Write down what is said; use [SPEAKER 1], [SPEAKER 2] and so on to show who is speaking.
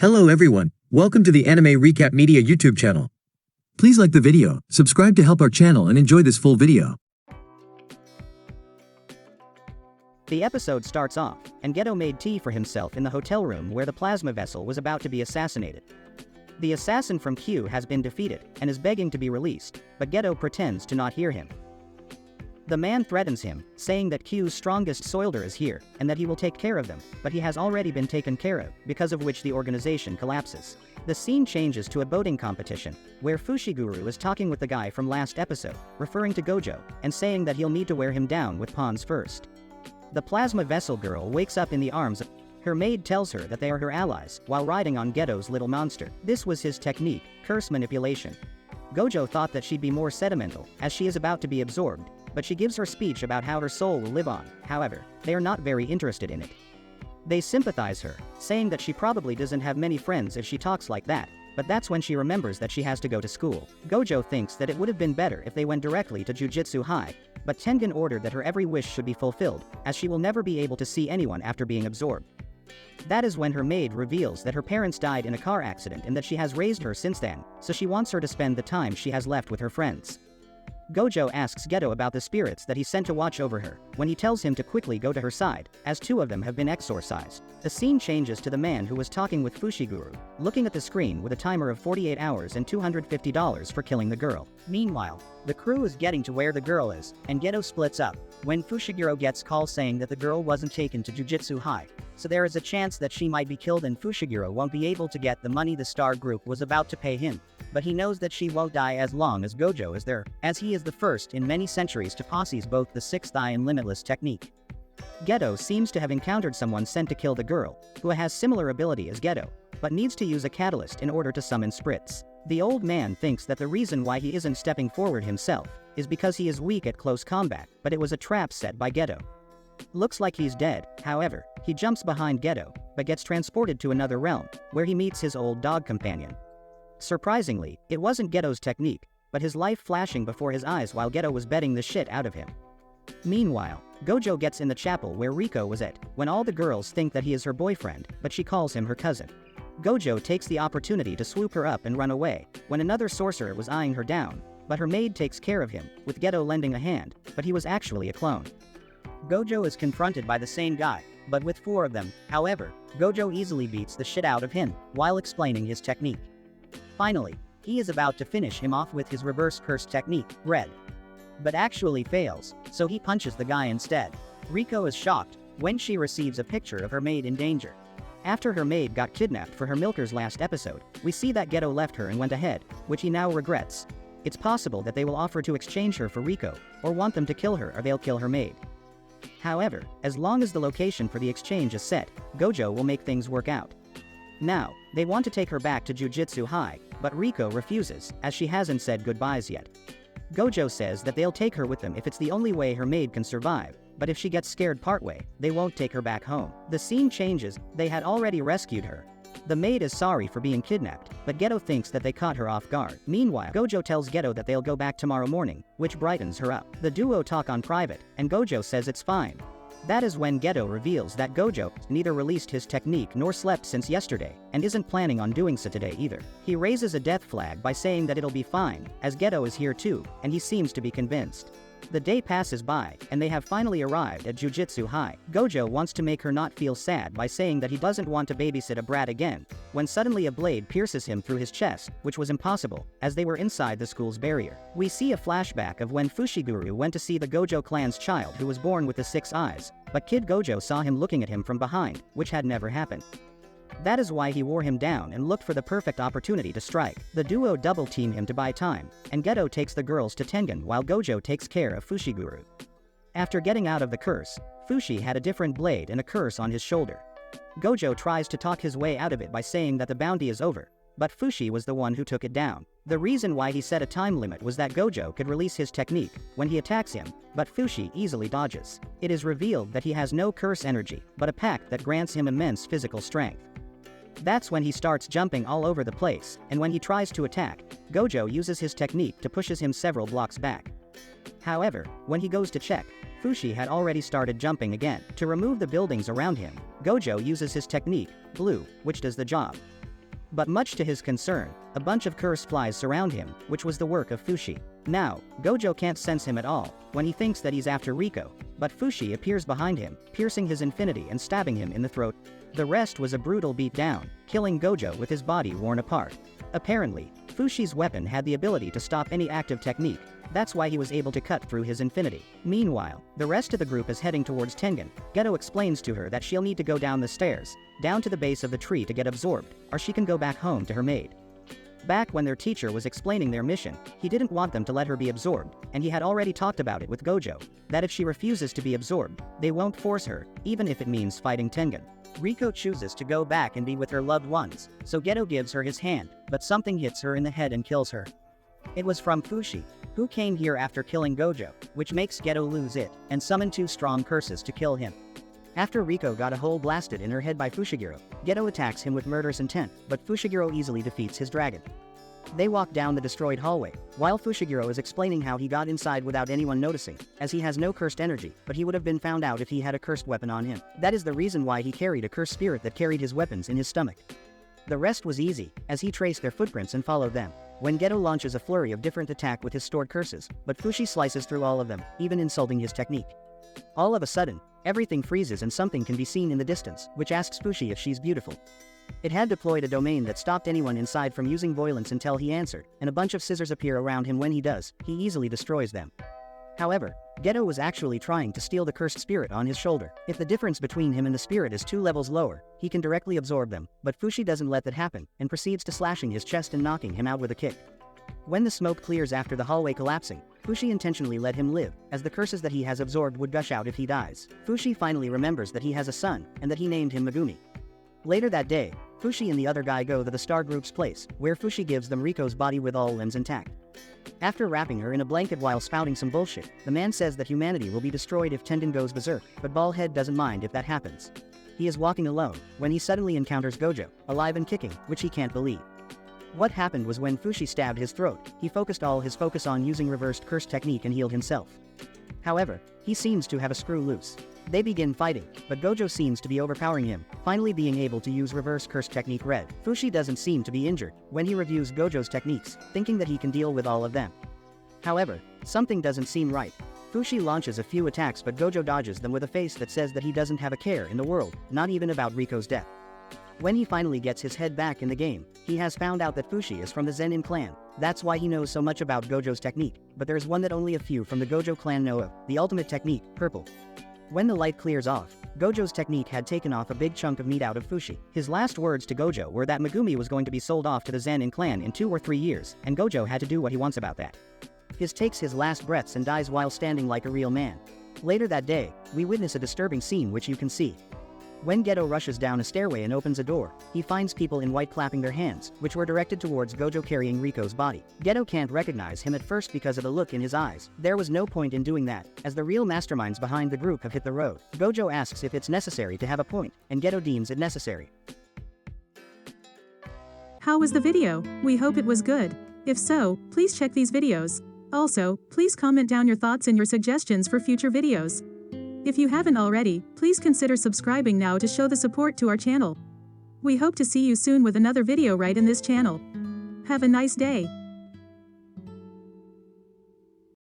[SPEAKER 1] Hello everyone, welcome to the Anime Recap Media YouTube channel. Please like the video, subscribe to help our channel and enjoy this full video.
[SPEAKER 2] The episode starts off, and Geto made tea for himself in the hotel room where the plasma vessel was about to be assassinated. The assassin from Q has been defeated, and is begging to be released, but Geto pretends to not hear him. The man threatens him, saying that Q's strongest soldier is here, and that he will take care of them, but he has already been taken care of, because of which the organization collapses. The scene changes to a boating competition, where Fushiguro is talking with the guy from last episode, referring to Gojo, and saying that he'll need to wear him down with pawns first. The plasma vessel girl wakes up in the arms of her maid tells her that they are her allies, while riding on Geto's little monster. This was his technique, curse manipulation. Gojo thought that she'd be more sentimental, as she is about to be absorbed, but she gives her speech about how her soul will live on. However, they are not very interested in it. They sympathize her, saying that she probably doesn't have many friends if she talks like that, but that's when she remembers that she has to go to school. Gojo thinks that it would have been better if they went directly to Jujutsu High, but Tengen ordered that her every wish should be fulfilled, as she will never be able to see anyone after being absorbed. That is when her maid reveals that her parents died in a car accident and that she has raised her since then, so she wants her to spend the time she has left with her friends. Gojo asks Geto about the spirits that he sent to watch over her, when he tells him to quickly go to her side, as two of them have been exorcised. The scene changes to the man who was talking with Fushiguro, looking at the screen with a timer of 48 hours and $250 for killing the girl. Meanwhile, the crew is getting to where the girl is, and Geto splits up, when Fushiguro gets call saying that the girl wasn't taken to Jujutsu High, so there is a chance that she might be killed and Fushiguro won't be able to get the money the Star Group was about to pay him. But he knows that she won't die as long as Gojo is there, as he is the first in many centuries to possess both the Sixth Eye and Limitless technique. Geto seems to have encountered someone sent to kill the girl, who has similar ability as Geto, but needs to use a catalyst in order to summon spirits. The old man thinks that the reason why he isn't stepping forward himself is because he is weak at close combat, but it was a trap set by Geto. Looks like he's dead, however, he jumps behind Geto, but gets transported to another realm, where he meets his old dog companion. Surprisingly, it wasn't Geto's technique, but his life flashing before his eyes while Geto was betting the shit out of him. Meanwhile, Gojo gets in the chapel where Riko was at, when all the girls think that he is her boyfriend, but she calls him her cousin. Gojo takes the opportunity to swoop her up and run away, when another sorcerer was eyeing her down, but her maid takes care of him, with Geto lending a hand, but he was actually a clone. Gojo is confronted by the same guy, but with four of them. However, Gojo easily beats the shit out of him, while explaining his technique. Finally, he is about to finish him off with his reverse curse technique, Red. But actually fails, so he punches the guy instead. Riko is shocked, when she receives a picture of her maid in danger. After her maid got kidnapped for her milkers last episode, we see that Geto left her and went ahead, which he now regrets. It's possible that they will offer to exchange her for Riko, or want them to kill her or they'll kill her maid. However, as long as the location for the exchange is set, Gojo will make things work out. Now, they want to take her back to Jujutsu High, but Riko refuses, as she hasn't said goodbyes yet. Gojo says that they'll take her with them if it's the only way her maid can survive, but if she gets scared partway, they won't take her back home. The scene changes, they had already rescued her. The maid is sorry for being kidnapped, but Geto thinks that they caught her off guard. Meanwhile, Gojo tells Geto that they'll go back tomorrow morning, which brightens her up. The duo talk on private, and Gojo says it's fine. That is when Geto reveals that Gojo neither released his technique nor slept since yesterday, and isn't planning on doing so today either. He raises a death flag by saying that it'll be fine, as Geto is here too, and he seems to be convinced. The day passes by, and they have finally arrived at Jujutsu High. Gojo wants to make her not feel sad by saying that he doesn't want to babysit a brat again, when suddenly a blade pierces him through his chest, which was impossible, as they were inside the school's barrier. We see a flashback of when Fushiguro went to see the Gojo clan's child who was born with the 6 eyes, but Kid Gojo saw him looking at him from behind, which had never happened. That is why he wore him down and looked for the perfect opportunity to strike. The duo double-team him to buy time, and Geto takes the girls to Tengen while Gojo takes care of Fushiguro. After getting out of the curse, Fushi had a different blade and a curse on his shoulder. Gojo tries to talk his way out of it by saying that the bounty is over, but Fushi was the one who took it down. The reason why he set a time limit was that Gojo could release his technique when he attacks him, but Fushi easily dodges. It is revealed that he has no curse energy, but a pact that grants him immense physical strength. That's when he starts jumping all over the place, and when he tries to attack, Gojo uses his technique to pushes him several blocks back. However, when he goes to check, Fushi had already started jumping again. To remove the buildings around him, Gojo uses his technique, Blue, which does the job. But much to his concern, a bunch of cursed flies surround him, which was the work of Fushi. Now, Gojo can't sense him at all, when he thinks that he's after Riko, but Fushi appears behind him, piercing his infinity and stabbing him in the throat. The rest was a brutal beatdown, killing Gojo with his body worn apart. Apparently, Fushi's weapon had the ability to stop any active technique, that's why he was able to cut through his infinity. Meanwhile, the rest of the group is heading towards Tengen. Geto explains to her that she'll need to go down the stairs, down to the base of the tree to get absorbed, or she can go back home to her maid. Back when their teacher was explaining their mission, he didn't want them to let her be absorbed, and he had already talked about it with Gojo, that if she refuses to be absorbed, they won't force her, even if it means fighting Tengen. Riko chooses to go back and be with her loved ones, so Geto gives her his hand, but something hits her in the head and kills her. It was from Fushi, who came here after killing Gojo, which makes Geto lose it, and summon 2 strong curses to kill him. After Riko got a hole blasted in her head by Fushiguro, Geto attacks him with murderous intent, but Fushiguro easily defeats his dragon. They walk down the destroyed hallway, while Fushiguro is explaining how he got inside without anyone noticing, as he has no cursed energy, but he would have been found out if he had a cursed weapon on him. That is the reason why he carried a cursed spirit that carried his weapons in his stomach. The rest was easy, as he traced their footprints and followed them. When Geto launches a flurry of different attack with his stored curses, but Fushi slices through all of them, even insulting his technique. All of a sudden, everything freezes and something can be seen in the distance, which asks Fushi if she's beautiful. It had deployed a domain that stopped anyone inside from using violence until he answered, and a bunch of scissors appear around him. When he does, he easily destroys them. However, Geto was actually trying to steal the cursed spirit on his shoulder. If the difference between him and the spirit is 2 levels lower, he can directly absorb them, but Fushi doesn't let that happen, and proceeds to slashing his chest and knocking him out with a kick. When the smoke clears after the hallway collapsing, Fushi intentionally let him live, as the curses that he has absorbed would gush out if he dies. Fushi finally remembers that he has a son, and that he named him Megumi. Later that day, Fushi and the other guy go to the Star Group's place, where Fushi gives them Riko's body with all limbs intact. After wrapping her in a blanket while spouting some bullshit, the man says that humanity will be destroyed if Tengen goes berserk, but Ballhead doesn't mind if that happens. He is walking alone, when he suddenly encounters Gojo, alive and kicking, which he can't believe. What happened was when Fushi stabbed his throat, he focused all his focus on using reversed curse technique and healed himself. However, he seems to have a screw loose. They begin fighting, but Gojo seems to be overpowering him, finally being able to use reverse curse technique red. Fushi doesn't seem to be injured when he reviews Gojo's techniques, thinking that he can deal with all of them. However, something doesn't seem right. Fushi launches a few attacks, but Gojo dodges them with a face that says that he doesn't have a care in the world, not even about Riko's death. When he finally gets his head back in the game, he has found out that Fushi is from the Zenin clan. That's why he knows so much about Gojo's technique, but there's one that only a few from the Gojo clan know of, the ultimate technique, purple. When the light clears off, Gojo's technique had taken off a big chunk of meat out of Fushi. His last words to Gojo were that Megumi was going to be sold off to the Zenin clan in 2 or 3 years, and Gojo had to do what he wants about that. He takes his last breaths and dies while standing like a real man. Later that day, we witness a disturbing scene which you can see. When Geto rushes down a stairway and opens a door, he finds people in white clapping their hands, which were directed towards Gojo carrying Riko's body. Geto can't recognize him at first because of the look in his eyes. There was no point in doing that, as the real masterminds behind the group have hit the road. Gojo asks if it's necessary to have a point, and Geto deems it necessary.
[SPEAKER 3] How was the video? We hope it was good. If so, please check these videos. Also, please comment down your thoughts and your suggestions for future videos. If you haven't already, please consider subscribing now to show the support to our channel. We hope to see you soon with another video right in this channel. Have a nice day.